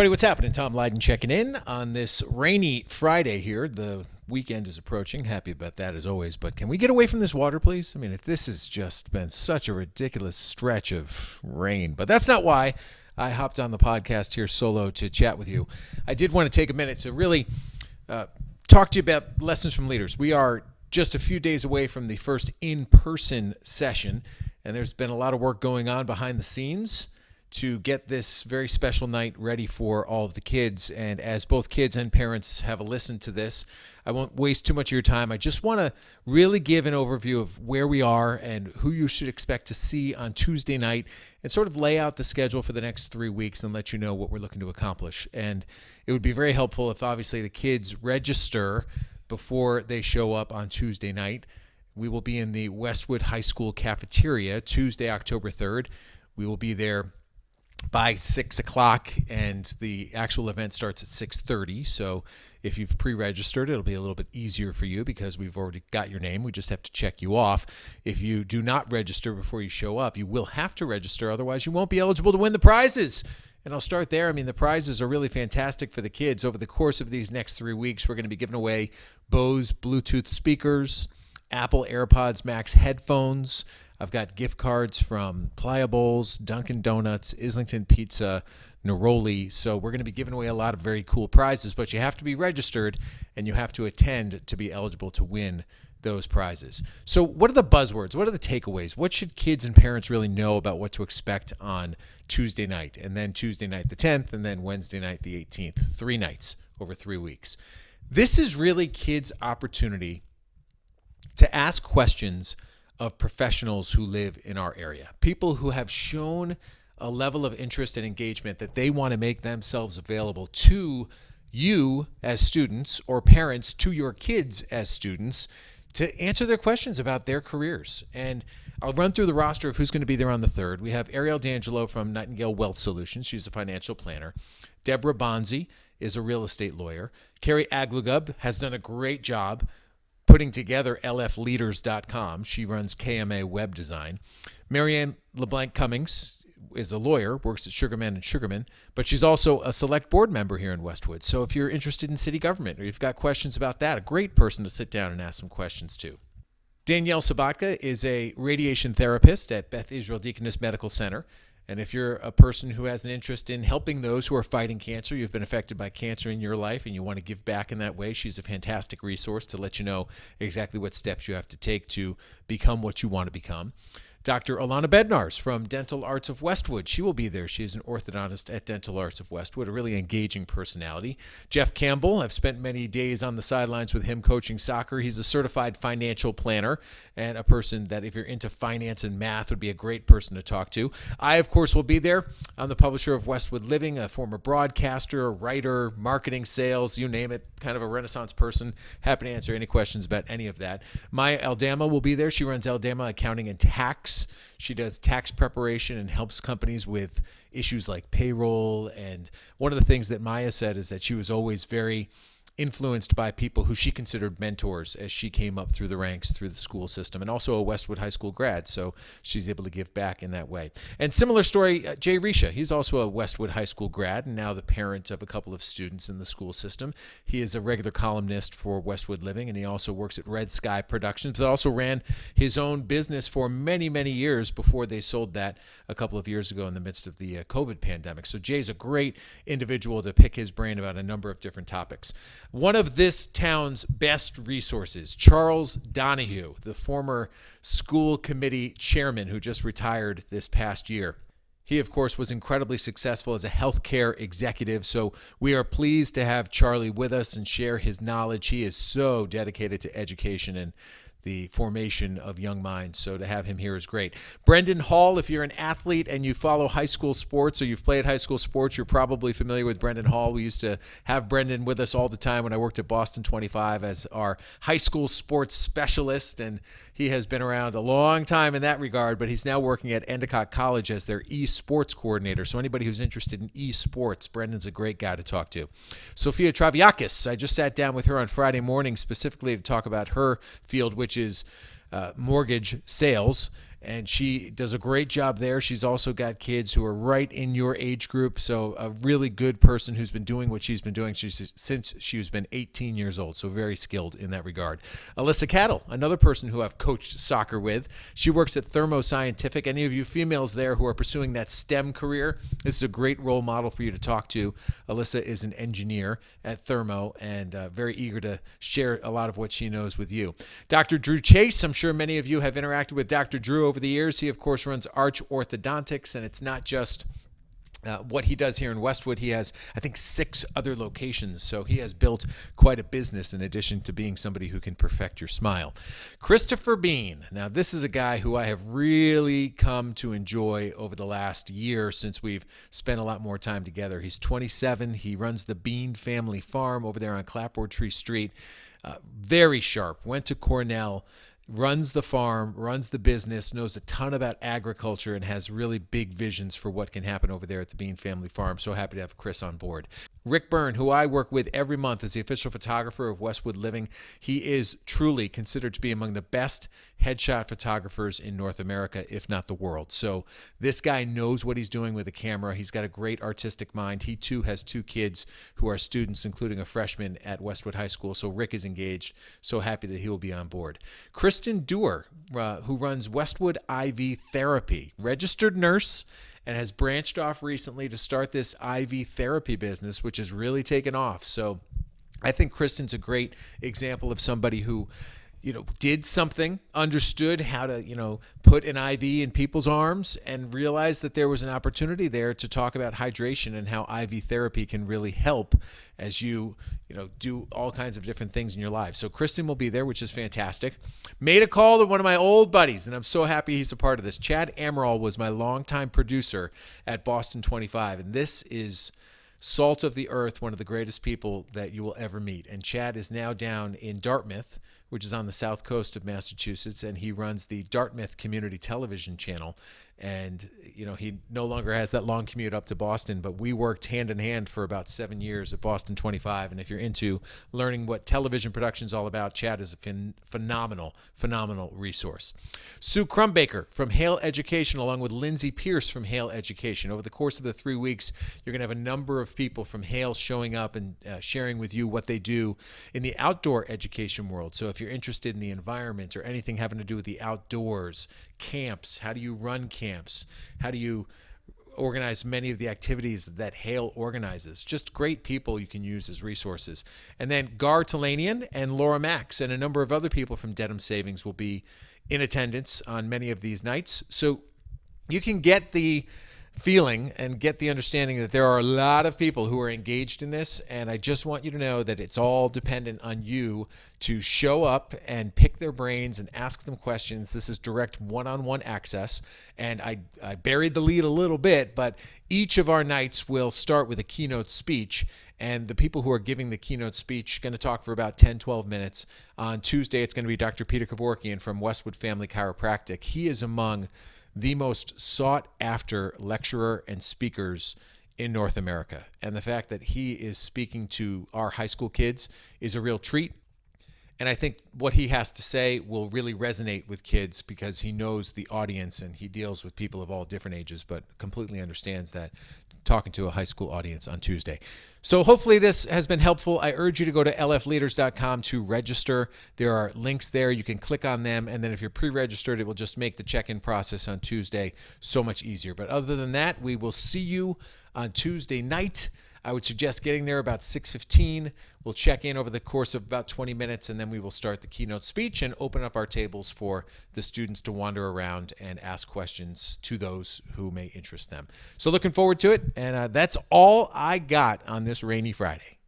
everybody, what's happening? Tom Leyden checking in on this rainy Friday here. The weekend is approaching. Happy about that as always. But can we get away from this water, please? I mean, if this has just been such a ridiculous stretch of rain. But that's not why I hopped on the podcast here solo to chat with you. I did want to take a minute to really talk to you about lessons from leaders. We are just a few days away from the first in-person session, and there's been a lot of work going on behind the scenes to get this very special night ready for all of the kids. And as both kids and parents have listened to this, I won't waste too much of your time. I just want to really give an overview of where we are and who you should expect to see on Tuesday night and sort of lay out the schedule for the next 3 weeks and let you know what we're looking to accomplish. And it would be very helpful if obviously the kids register before they show up on Tuesday night. We will be in the Westwood High School cafeteria Tuesday, October 3rd. We will be there by 6 o'clock, and the actual event starts at 6:30. So if you've pre-registered, it'll be a little bit easier for you because we've already got your name. We just have to check you off. If you do not register before you show up, you will have to register. Otherwise, you won't be eligible to win the prizes. And I'll start there. I mean, the prizes are really fantastic for the kids. Over the course of these next 3 weeks, we're going to be giving away Bose Bluetooth speakers, Apple AirPods Max headphones. I've got gift cards from Pliables, Dunkin' Donuts, Islington Pizza, Neroli. So we're going to be giving away a lot of very cool prizes, but you have to be registered and you have to attend to be eligible to win those prizes. So what are the buzzwords? What are the takeaways? What should kids and parents really know about what to expect on Tuesday night, and then Tuesday night the 10th, and then Wednesday night the 18th? 3 nights over 3 weeks. This is really kids' opportunity to ask questions of professionals who live in our area, people who have shown a level of interest and engagement that they want to make themselves available to you as students, or parents to your kids as students, to answer their questions about their careers. And I'll run through the roster of who's going to be there on the 3rd. We have Ariel D'Angelo from Nightingale Wealth Solutions. She's a financial planner. Deborah Bonzi is a real estate lawyer. Carrie Aglugub has done a great job putting together lfleaders.com. She runs KMA Web Design. Marianne LeBlanc Cummings is a lawyer, works at Sugarman and Sugarman, but she's also a select board member here in Westwood. So if you're interested in city government or you've got questions about that, a great person to sit down and ask some questions to. Danielle Sabatka is a radiation therapist at Beth Israel Deaconess Medical Center. And if you're a person who has an interest in helping those who are fighting cancer, you've been affected by cancer in your life, and you want to give back in that way, she's a fantastic resource to let you know exactly what steps you have to take to become what you want to become. Dr. Alana Bednars from Dental Arts of Westwood. She will be there. She is an orthodontist at Dental Arts of Westwood, a really engaging personality. Jeff Campbell, I've spent many days on the sidelines with him coaching soccer. He's a certified financial planner and a person that, if you're into finance and math, would be a great person to talk to. I, of course, will be there. I'm the publisher of Westwood Living, a former broadcaster, writer, marketing, sales, you name it, kind of a Renaissance person. Happy to answer any questions about any of that. Maya Aldama will be there. She runs Aldama Accounting and Tax. She does tax preparation and helps companies with issues like payroll. And one of the things that Maya said is that she was always very influenced by people who she considered mentors as she came up through the ranks through the school system, and also a Westwood High School grad, so she's able to give back in that way. And similar story, Jay Risha, he's also a Westwood High School grad and now the parent of a couple of students in the school system. He is a regular columnist for Westwood Living, and he also works at Red Sky Productions, but also ran his own business for many, many years before they sold that a couple of years ago in the midst of the COVID pandemic. So Jay's a great individual to pick his brain about a number of different topics. One of this town's best resources, Charles Donahue, the former school committee chairman who just retired this past year. He, of course, was incredibly successful as a healthcare executive, so we are pleased to have Charlie with us and share his knowledge. He is so dedicated to education and the formation of young minds, so to have him here is great. Brendan Hall, if you're an athlete and you follow high school sports or you've played high school sports, you're probably familiar with Brendan Hall. We used to have Brendan with us all the time when I worked at Boston 25 as our high school sports specialist, and he has been around a long time in that regard, but he's now working at Endicott College as their esports coordinator. So anybody who's interested in esports, Brendan's a great guy to talk to. Sophia Traviakis, I just sat down with her on Friday morning specifically to talk about her field, which is mortgage sales. and she does a great job there. She's also got kids who are right in your age group, so a really good person who's been doing what she's been doing since she's been 18 years old, so very skilled in that regard. Alyssa Cattle, another person who I've coached soccer with. She works at Thermo Scientific. Any of you females there who are pursuing that STEM career, this is a great role model for you to talk to. Alyssa is an engineer at Thermo and very eager to share a lot of what she knows with you. Dr. Drew Chase, I'm sure many of you have interacted with Dr. Drew over the years. He, of course, runs Arch Orthodontics, and it's not just what he does here in Westwood. He has, I think, 6 other locations, so he has built quite a business in addition to being somebody who can perfect your smile. Christopher Bean. Now, this is a guy who I have really come to enjoy over the last year since we've spent a lot more time together. He's 27. He runs the Bean Family Farm over there on Clapboard Tree Street. Very sharp. Went to Cornell. Runs the farm, runs the business, knows a ton about agriculture, and has really big visions for what can happen over there at the Bean Family Farm. So happy to have Chris on board. Rick Byrne, who I work with every month as the official photographer of Westwood Living, he is truly considered to be among the best headshot photographers in North America, if not the world. So this guy knows what he's doing with a camera. He's got a great artistic mind. He too has 2 kids who are students, including a freshman at Westwood High School. So Rick is engaged. So happy that he will be on board. Kristen Dewar, who runs Westwood IV Therapy, registered nurse, and has branched off recently to start this IV therapy business, which has really taken off. So I think Kristen's a great example of somebody who, did something, understood how to, put an IV in people's arms, and realized that there was an opportunity there to talk about hydration and how IV therapy can really help as you do all kinds of different things in your life. So Kristen will be there, which is fantastic. Made a call to one of my old buddies, and I'm so happy he's a part of this. Chad Amaral was my longtime producer at Boston 25, and this is salt of the earth, one of the greatest people that you will ever meet. And Chad is now down in Dartmouth, which is on the south coast of Massachusetts, and he runs the Dartmouth Community Television Channel. And, he no longer has that long commute up to Boston, but we worked hand in hand for about 7 years at Boston 25. And if you're into learning what television production is all about, Chad is a phenomenal resource. Sue Crumbaker from Hale Education, along with Lindsay Pierce from Hale Education. Over the course of the 3 weeks, you're going to have a number of people from Hale showing up and sharing with you what they do in the outdoor education world. So if you're interested in the environment or anything having to do with the outdoors, camps, how do you run camps? How do you organize many of the activities that Hale organizes? Just great people you can use as resources. And then Gar Talanian and Laura Max and a number of other people from Dedham Savings will be in attendance on many of these nights. So you can get the feeling and get the understanding that there are a lot of people who are engaged in this, and I just want you to know that it's all dependent on you to show up and pick their brains and ask them questions. This is direct one-on-one access, and I buried the lead a little bit, but each of our nights will start with a keynote speech, and the people who are giving the keynote speech are going to talk for about 10-12 minutes. On Tuesday, it's going to be Dr. Peter Kevorkian from Westwood Family Chiropractic. He is among the most sought-after lecturer and speakers in North America. And the fact that he is speaking to our high school kids is a real treat. And I think what he has to say will really resonate with kids because he knows the audience and he deals with people of all different ages, but completely understands that talking to a high school audience on Tuesday. So hopefully this has been helpful. I urge you to go to lfleaders.com to register. There are links there. You can click on them. And then if you're pre-registered, it will just make the check-in process on Tuesday so much easier. But other than that, we will see you on Tuesday night. I would suggest getting there about 6:15. We'll check in over the course of about 20 minutes, and then we will start the keynote speech and open up our tables for the students to wander around and ask questions to those who may interest them. So looking forward to it, and that's all I got on this rainy Friday.